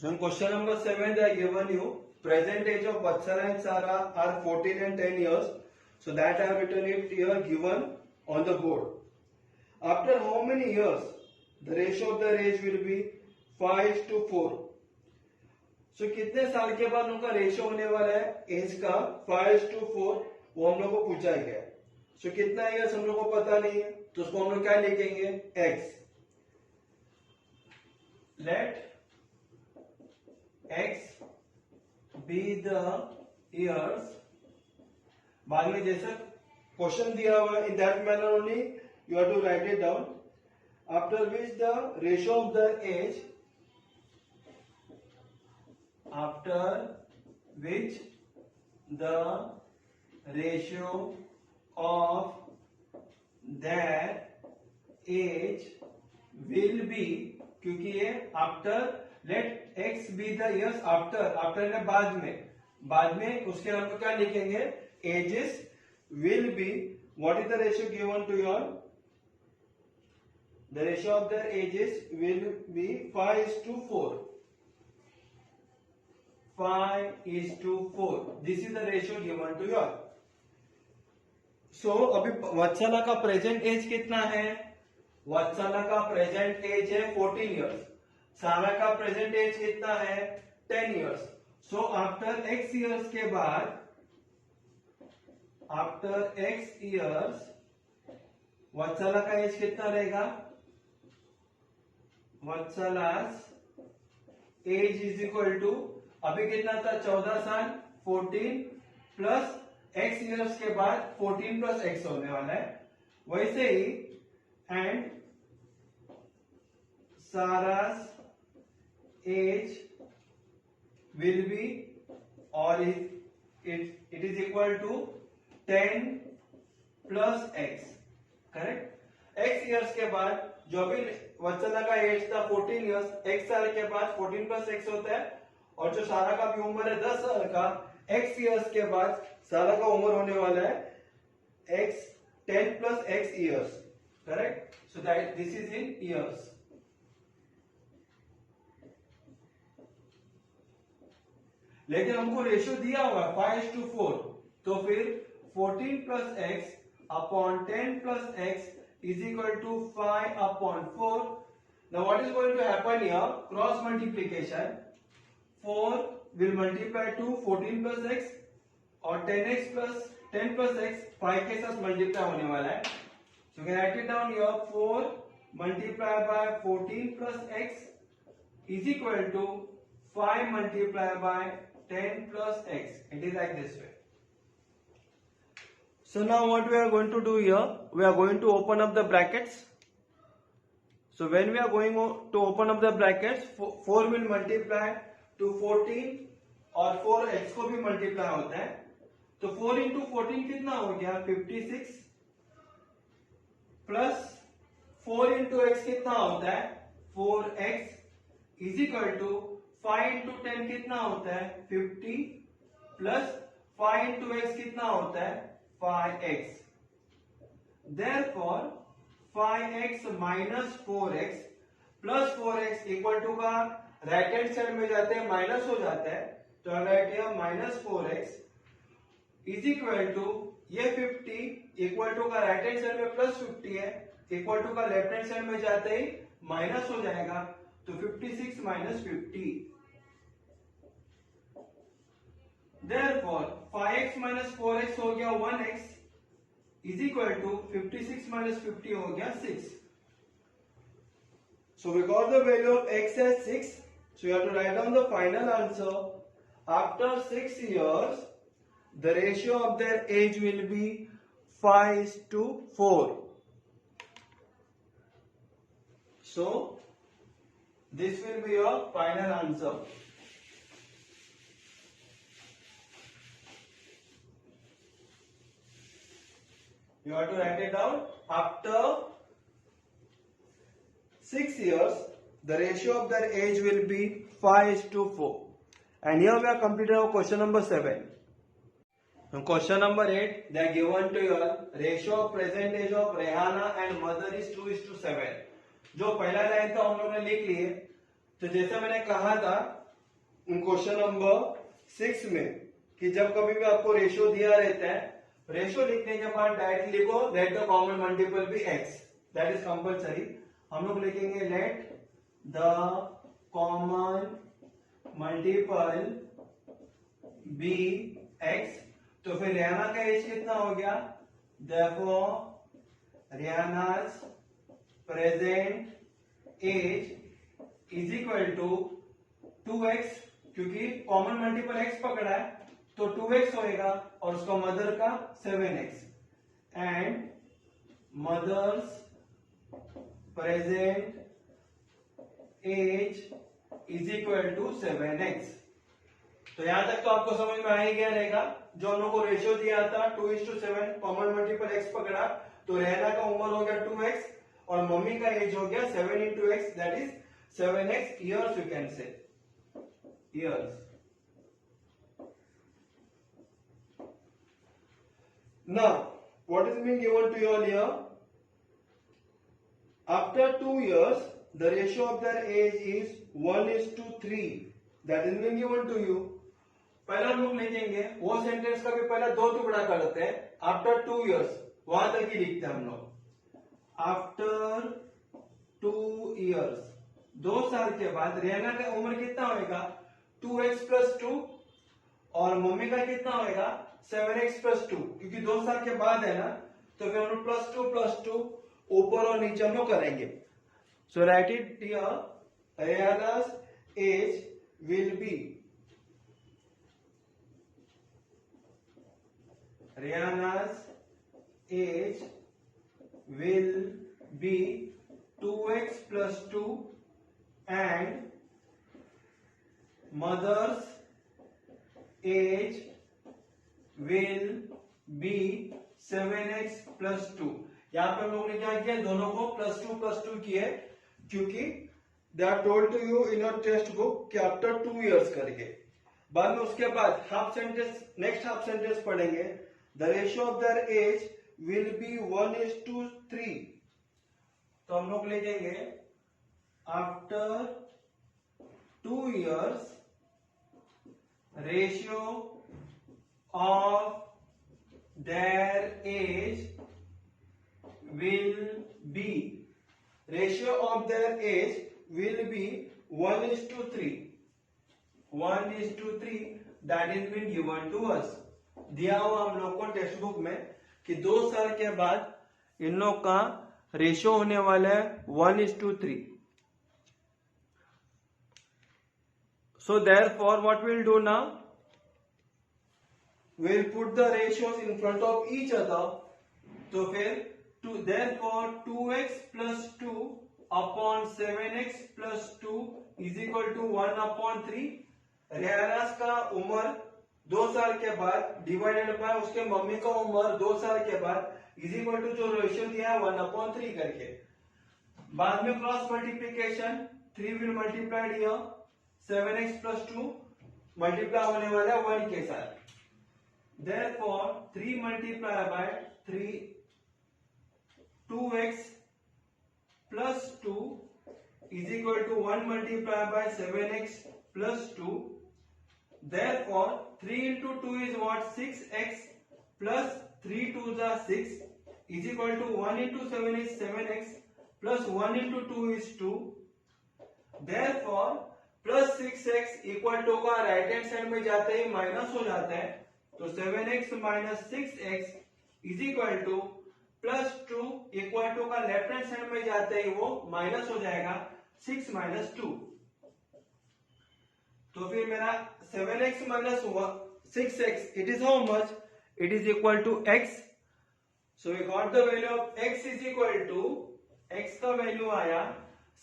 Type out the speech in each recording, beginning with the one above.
So in question number 7, they are given you present age of Vatsala and Sara are 14 and 10 years. So that I have written it here given on the board. After how many years the ratio of their age will be 5:4. So कितने साल के बाद उनका ratio होने वाला है as का 5:4, वो हम लोग को पूछा गया है. सो कितना ईयर्स हम लोग को पता नहीं है, तो उसको हम लोग क्या लिखेंगे x. Let x be the years. बाद में जैसे क्वेश्चन दिया हुआ है in that manner only you have to write it down. After which the ratio of the age, after which the ratio of their age will be, क्योंकि ये after, let x be the years after, after ने बाद में उसके हम लोग क्या लिखेंगे ages will be. What is the ratio given to your, the ratio of their ages will be 5:4. 5:4. This is the ratio given to your. So अभी वत्सला का प्रेजेंट एज कितना है? वत्सला का प्रेजेंट एज है 14 इयर्स. सारा का प्रेजेंट एज कितना है 10 years. So after x years के बाद, आफ्टर x इयर्स वत्सला का एज कितना रहेगा? वत्सलास एज इज इक्वल टू, अभी कितना था 14 साल, 14 प्लस x इयर्स के बाद 14 प्लस x होने वाला है. वैसे ही and Sara's age will be और it is equal to 10 plus x. Correct. x years के बाद जो भी वत्सला का एज था 14 इयर्स, x साल के बाद 14 प्लस x होता है. और जो सारा का भी उम्र है 10 साल का, x इयर्स के बाद सारा का उम्र होने वाला है x 10 plus x years. Correct. So that this is in years. लेकिन हमको रेशियो दिया हुआ है 5:4, तो फिर 14 plus x upon 10 plus x is equal to 5/4. Now what is going to happen here, cross multiplication. 4 will multiply to 14 plus x और 10x plus 10 plus x 5 के साथ मल्टीप्लाई होने वाला है. So you can write it down here. 4 multiplied by 14 plus x is equal to 5 multiplied by 10 plus x. It is like this way. So now what we are going to do here, we are going to open up the brackets. So when we are going to open up the brackets, 4 will multiply to 14 और 4x को भी multiply होता है. तो 4 into 14 कितना हो गया 56 plus 4 into x कितना होता है 4x is equal to 5 into 10 कितना होता है 50 प्लस 5 इंटू एक्स कितना होता है 5x. Therefore 5x minus 4x plus 4x equal to का राइट हैंड साइड में जाते हैं माइनस हो जाता है. तो राइट है minus 4x is equal to ये 50 इक्वल टू का राइट हैंड साइड में प्लस 50 है, इक्वल टू का लेफ्ट हैंड साइड में जाते ही माइनस हो जाएगा. तो 56 minus 50. Therefore 5x minus 4x हो गया 1x is equal to 56 minus 50 हो गया 6. So we got the value of x as 6. So you have to write down the final answer. After 6 years, the ratio of their age will be 5:4. So this will be your final answer. You have to write it down. After 6 years, the ratio of their age will be 5:4. And here we are completed our question number 7. And question number 8, they are given to your ratio of present age of Rehana and mother is 2:7. जो पहला line था हम लोग ने लिख लिए. तो जैसे मैंने कहा था क्वेश्चन नंबर 6 में कि जब कभी भी आपको रेशियो दिया रहता है, रेशियो लिखने के बाद डायरेक्ट लिखो let the common multiple be x, that is compulsory. हम लोग लिखेंगे let the common multiple be x. तो फिर रियाना का एज कितना हो गया, therefore Rihanna's present age is equal to 2x, क्योंकि कॉमन मल्टीपल x पकड़ा है तो 2x होएगा, और उसका मदर का 7x, and mother's present age is equal to 7x। तो यहां तक तो आपको समझ में आ ही गया रहेगा। जो हम लोग को रेशियो दिया था 2:7, कॉमन मल्टीपल x पकड़ा तो रहना का उम्र हो गया 2x और मम्मी का एज हो गया 7 into x, that is 7x years, you can say years। Now, what is being given to you all here? After 2 years, the ratio of their age is 1:3. That is being given to you. पहला हम लोग लिखेंगे वो sentence का भी पहला 2 टुकड़ा करते हैं। आफ्टर 2 years वहां तक ही लिखते हैं हम लोग। आफ्टर 2 years, 2 साल के बाद रियाना का उम्र कितना होगा, 2x + 2, और मम्मी का कितना होगा 7x + 2, क्योंकि 2 साल के बाद है ना, तो फिर हम लोग +2 ऊपर और नीचे हम लोग करेंगे। So write it here, Rihanna's age will be, Rihanna's age will be 2x + 2 and mother's age will be 7x + 2। यहां पे हम लोगों ने क्या किया, दोनों को +2 किए, क्योंकि they are told to you in your text book कि आफ्टर 2 years करके। बाद में उसके बाद half sentence, next half sentence पढ़ेंगे, the ratio of their age will be 1:3। तो हम लोग लिखेंगे after 2 years ratio of their age will be, ratio of their age will be 1:3, 1:3, that is been given to us, दिया हुआ हम लोग को टेक्स्ट बुक में कि 2 साल के बाद इन लोग का रेशियो होने वाला है 1:3। So therefore what will do now, will put the ratios in front of each other. तो फिर therefore 2x + 2 upon 7x + 2 is equal to 1/3। Rihanna's का उम्र 2 साल के बाद डिवाइडेड बाय उसके मम्मी का उम्र 2 साल के बाद इज इक्वल टू जो रेशियो दिया है 1/3 करके। बाद में cross multiplication, 3 will multiplied here, 7x + 2 multiply होने वाला है 1 के साथ। Therefore 3 multiply by 3, 2x + 2 is equal to 1 multiply by 7x + 2। Therefore 3 into 2 is what, 6x plus 3 2s are 6 is equal to 1 into 7 is 7x plus 1 into 2 is 2। Therefore plus 6x equal to का right hand side में जाते ही minus हो जाता है, तो 7x - 6x is equal to plus 2 equal to का left hand side में जाते ही वो माइनस हो जाएगा 6 - 2। तो फिर मेरा 7x - 6x, it is how much, it is equal to x। so we got the value of x is equal to, x का वैल्यू आया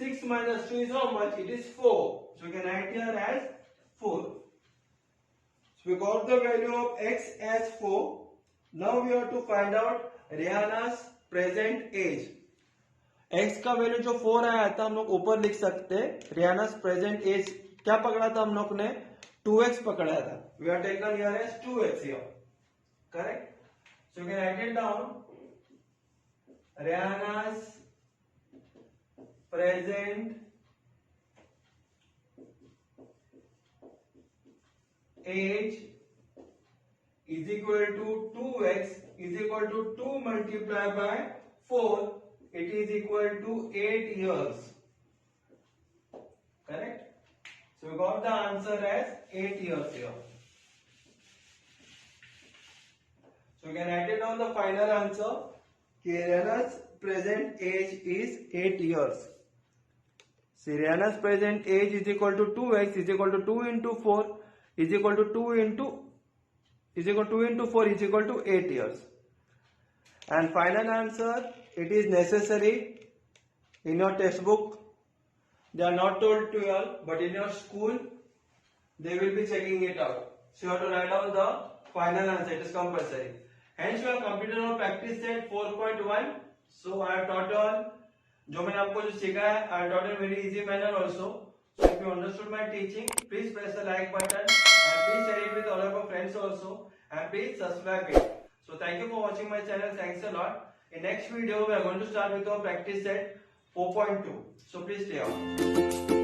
6 - 2 is how much, it is 4, so we can write here as 4। so we got the value of x as 4। now we have to find out Rihanna's present age। x का value जो 4 आया था हम लोग ऊपर लिख सकते हैं, Rihanna's present age क्या पकड़ा था हम लोग ने, 2x पकड़ा था। We are taken here as 2x here, correct. So you can write it down, Rihanna's present age is equal to 2x is equal to 2 multiplied by 4, it is equal to 8 years. Correct? So we got the answer as 8 years here. So we can write it down the final answer. Rihanna's present age is 8 years. So Rihanna's present age is equal to 2x is equal to 2 into 4 is equal to 2 into 4 is equal to 8 years. And final answer, it is necessary in your textbook. They are not told to you all, but in your school they will be checking it out. So you have to write down the final answer. It is compulsory. Hence you have completed your practice set 4.1. So I have taught you all. जो मैंने आपको जो सिखाया है, I taught in very easy manner also. So if you understood my teaching, please press the like button and please share it with all of your friends also, and please subscribe it. So thank you for watching my channel. Thanks a lot. In next video we are going to start with our practice set 4.2. So please stay on.